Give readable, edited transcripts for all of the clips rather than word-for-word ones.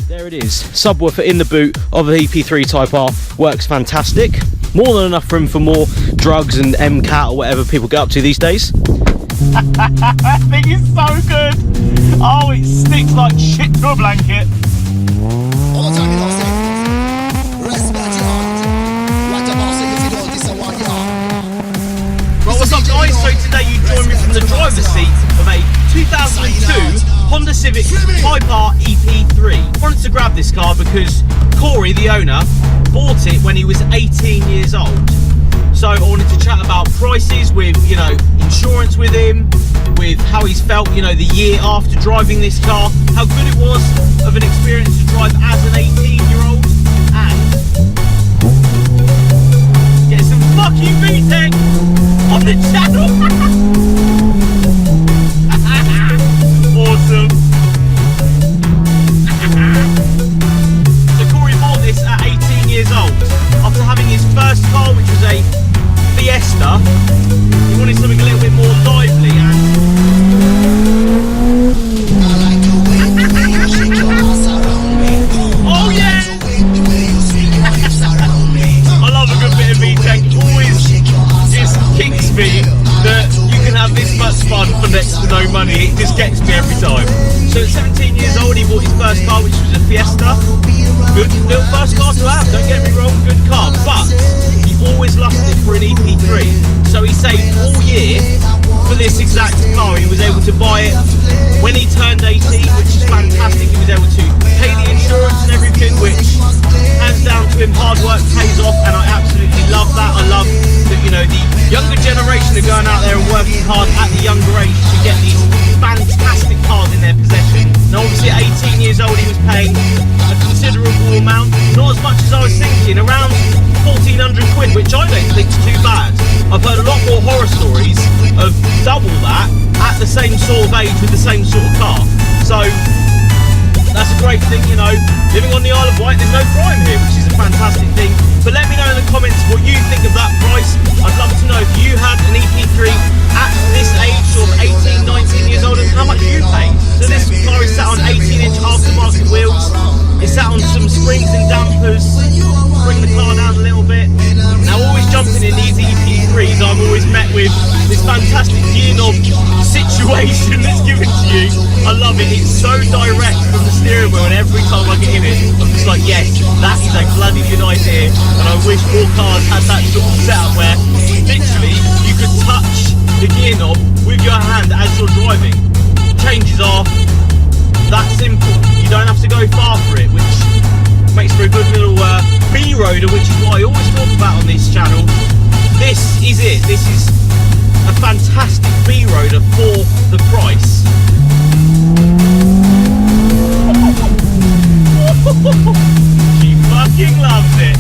There it is, subwoofer in the boot of the EP3 Type R, works fantastic. More than enough room for more drugs and MCAT or whatever people get up to these days. That thing is so good! Oh, it sticks like shit to a blanket. Right, what's up guys? So today you join me from the driver's seat of a 2002 Honda Civic Type R EP3. I wanted to grab this car because Corey, the owner, bought it when he was 18 years old. So I wanted to chat about prices with, you know, insurance with him, with how he's felt, you know, the year after driving this car, how good it was of an experience to drive as an 18-year-old, and get some fuck you VTEC on the channel. Awesome. So Corey bought this at 18 years old after having his first car, which was a Fiesta. He wanted something a little bit more lively, and oh yeah! I love a good bit of VTEC. Always just kicks me that you can have this much fun for next to no money. It just gets me every time. So at 17 years old he bought his first car, which was a Fiesta. Good little first car to have, don't get me wrong, good car, but he always lusted for an EP3. So he saved all year for this exact car. He was able to buy it when he turned 18, which is fantastic. He was able to pay the insurance and everything, which hands down to him, hard work pays off, and I absolutely love that. I love that, you know, the younger generation are going out there and working hard at the younger age to get these fantastic cars in their possession. Now obviously at 18 years old he was paying a considerable amount, not as much as I was thinking, around 1,400 quid, which I don't think's too bad. I've heard a lot more horror stories of double that at the same sort of age with the same sort of car. So that's a great thing, you know. Living on the Isle of Wight, there's no crime here, which is a fantastic thing. But let me know in the comments what you think of that price. I'd love to know if you had an EP3 at this age, sort of 18, 19 years old, and how much you paid. So this car is sat on 18-inch aftermarket wheels. It's sat on some springs and dampers. Bring the car down a little bit. Now always jumping in these EP3s, I'm always met with this fantastic gear knob situation that's given to you. I love it, it's so direct from the steering wheel, and every time I get in it, I'm just like, yes, that is a bloody good idea. And I wish more cars had that sort of setup where literally you could touch the gear knob with your hand as you're driving. Changes are that simple. You don't have to go far for it, which makes for a good little B-roader, which is what I always talk about on this channel. This is it. This is a fantastic B-roader for the price. She fucking loves it.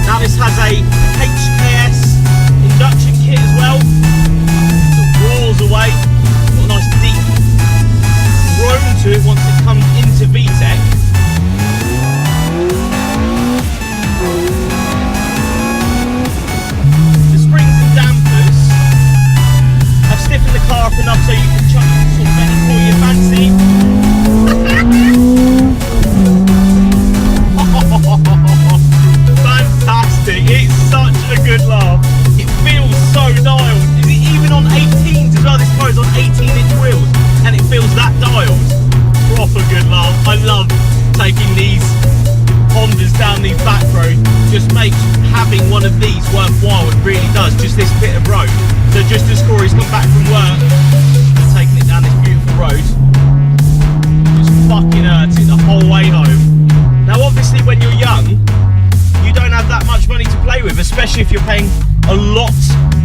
Now this has a HKS induction kit as well. Roars away. Got a nice deep roam to it once it comes into VTEC. The springs and dampers have stiffened the car up enough so you can chuck sort of any for your fancy. Fantastic! It's such a good laugh. It feels so dialed. Even on 18s as well, this car is on 18-inch wheels and it feels that dialed. Proper good laugh. I love taking these Hondas down these back roads. Just makes having one of these worthwhile. It really does. Just this bit of road. So just as Corey's come back from work and taking it down this beautiful road, just fucking hurts it the whole way home. Now obviously when you're young, you don't have that much money to play with, especially if you're paying a lot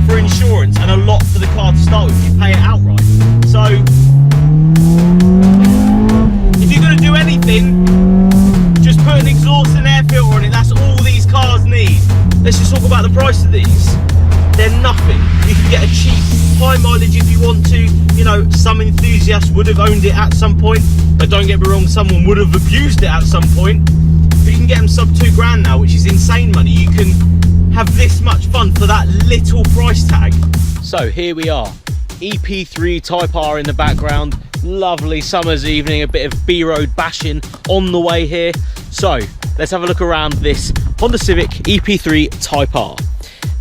for insurance and a lot for the car to start with. You pay it outright. So if you're going to do anything, just put an exhaust and air filter on it. That's all these cars need. Let's just talk about the price of these. They're nothing. You can get a cheap high mileage if you want to. You know, some enthusiasts would have owned it at some point, but don't get me wrong, someone would have abused it at some point. But you can get them sub £2 now, which is insane money. You can have this much fun for that little price tag. So here we are, EP3 Type R in the background. Lovely summer's evening, a bit of B-road bashing on the way here. So let's have a look around this Honda Civic EP3 Type R.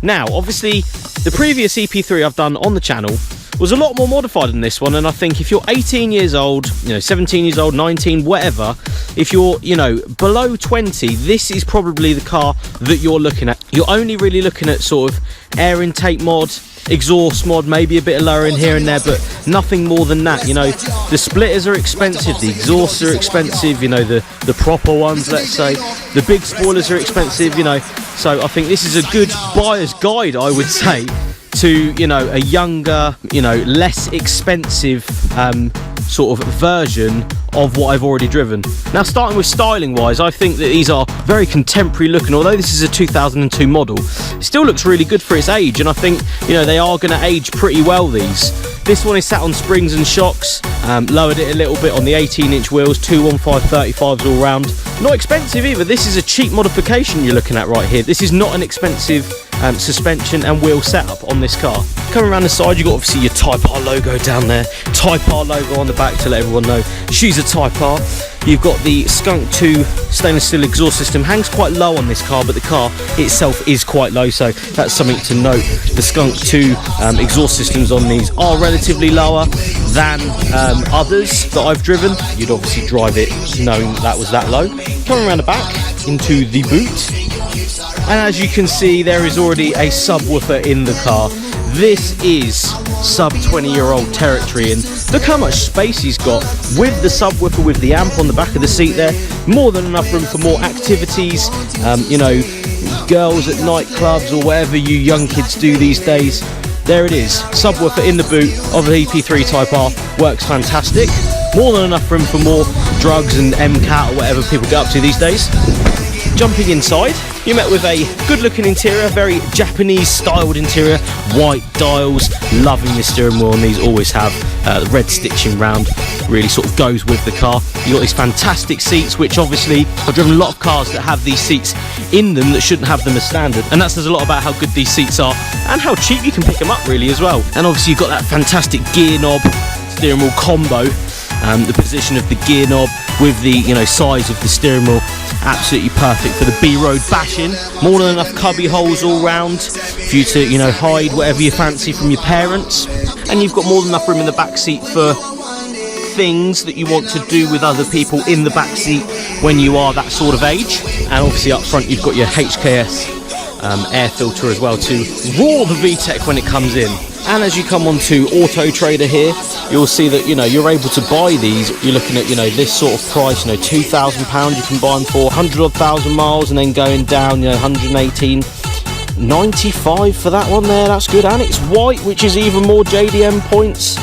Now, obviously, the previous EP3 I've done on the channel was a lot more modified than this one, and I think if you're 18 years old, you know, 17 years old, 19, whatever, if you're, you know, below 20, this is probably the car that you're looking at. You're only really looking at sort of air intake mod, exhaust mod, maybe a bit of lowering here and there, but nothing more than that. You know, the splitters are expensive, the exhausts are expensive, you know, the proper ones, let's say. The big spoilers are expensive, you know. So I think this is a good buyer's guide, I would say, to, you know, a younger, you know, less expensive sort of version of what I've already driven. Now, starting with styling wise, I think that these are very contemporary looking. Although this is a 2002 model, it still looks really good for its age, and I think, you know, they are going to age pretty well, these. This one is sat on springs and shocks, lowered it a little bit on the 18-inch wheels, 215/35s all round. Not expensive either. This is a cheap modification you're looking at right here. This is not an expensive suspension and wheel setup on this car. Coming around the side, you've got obviously your Type R logo down there, Type R logo on the back to let everyone know she's a Type R. You've got the Skunk 2 stainless steel exhaust system, hangs quite low on this car, but the car itself is quite low, so that's something to note. The Skunk 2 exhaust systems on these are relatively lower than others that I've driven. You'd obviously drive it knowing that was that low. Coming around the back into the boot, and as you can see, there is already a subwoofer in the car. This is sub 20-year-old territory, and look how much space he's got with the subwoofer, with the amp on the back of the seat there. More than enough room for more activities, you know, girls at nightclubs or whatever you young kids do these days. There it is, subwoofer in the boot of the EP3 Type R, works fantastic. More than enough room for more drugs and MCAT or whatever people get up to these days. Jumping inside, you're met with a good looking interior, very Japanese styled interior, white dials, loving the steering wheel, and these always have the red stitching round, really sort of goes with the car. You've got these fantastic seats, which obviously I've driven a lot of cars that have these seats in them that shouldn't have them as standard, and that says a lot about how good these seats are and how cheap you can pick them up really as well. And obviously you've got that fantastic gear knob, steering wheel combo. The position of the gear knob with the, you know, size of the steering wheel, absolutely perfect for the B-road bashing. More than enough cubby holes all round for you to, you know, hide whatever you fancy from your parents. And you've got more than enough room in the back seat for things that you want to do with other people in the back seat when you are that sort of age. And obviously up front you've got your HKS air filter as well to roar the VTEC when it comes in. And as you come onto Auto Trader here, you'll see that, you know, you're able to buy these. You're looking at, you know, this sort of price, you know, £2,000 you can buy them for, 100,000 miles, and then going down, you know, 118, 95 for that one there. That's good, and it's white, which is even more JDM points.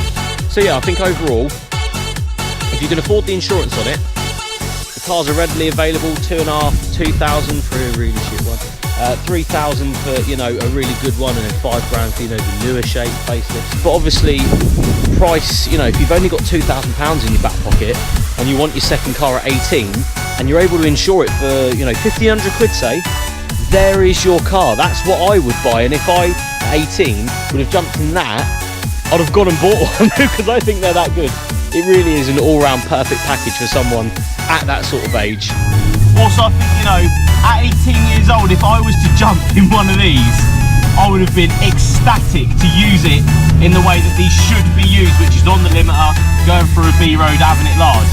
So yeah, I think overall, if you can afford the insurance on it, the cars are readily available. 2,500, 2,000 for a really shit one. 3,000 for, you know, a really good one, and then £5,000 for, you know, the newer shape facelift. But obviously, price, you know, if you've only got £2,000 in your back pocket and you want your second car at 18 and you're able to insure it for, you know, 1,500 quid, say, there is your car. That's what I would buy. And if I, at 18, would have jumped in that, I'd have gone and bought one because I think they're that good. It really is an all-round perfect package for someone at that sort of age. Also, I think, you know, at 18 years old, if I was to jump in one of these, I would have been ecstatic to use it in the way that these should be used, which is on the limiter, going through a B road, having it large.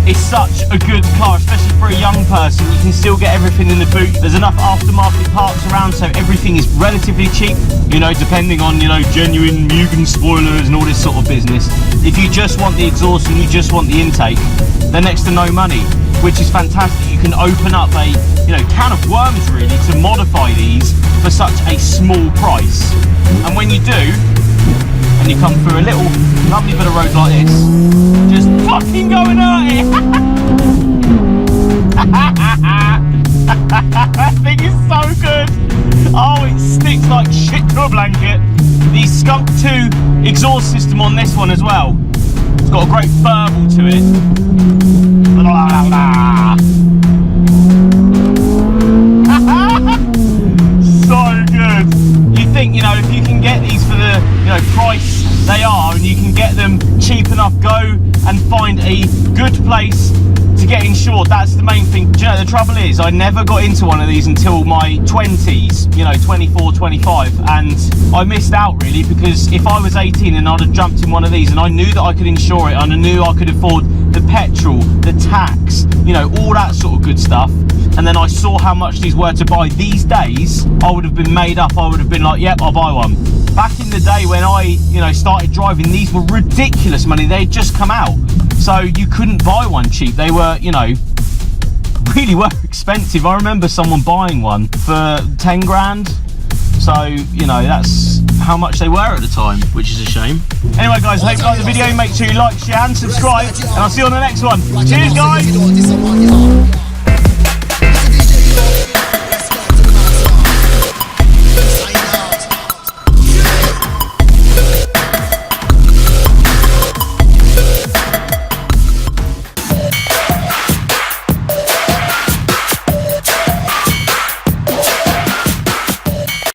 It's such a good car, especially for a young person. You can still get everything in the boot. There's enough aftermarket parts around, so everything is relatively cheap, you know, depending on, you know, genuine Mugen spoilers and all this sort of business. If you just want the exhaust and you just want the intake, they're next to no money, which is fantastic. You can open up a, you know, can of worms really to modify these for such a small price. And when you do, and you come through a little lovely bit of road like this, just fucking going at it. That thing is so good. Oh, it sticks like shit to a blanket. The Skunk 2 exhaust system on this one as well. It's got a great burble to it. So good. You think, you know, if you can get these for the, you know, price they are, and you can get them cheap enough, go and find a good place to get insured. That's the main thing. Do you know, the trouble is I never got into one of these until my 20s, you know, 24, 25, and I missed out really, because if I was 18 and I'd have jumped in one of these and I knew that I could insure it and I knew I could afford the petrol, the tax, you know, all that sort of good stuff, and then I saw how much these were to buy these days, I would have been made up. I would have been like, yep, I'll buy one. Back in the day when I, you know, started driving, these were ridiculous money. They had just come out, so you couldn't buy one cheap. They were, you know, really were expensive. I remember someone buying one for 10 grand. So, you know, that's how much they were at the time, which is a shame. Anyway, guys, hope you like the video. Make sure you like, share and subscribe, and I'll see you on the next one. Cheers, guys.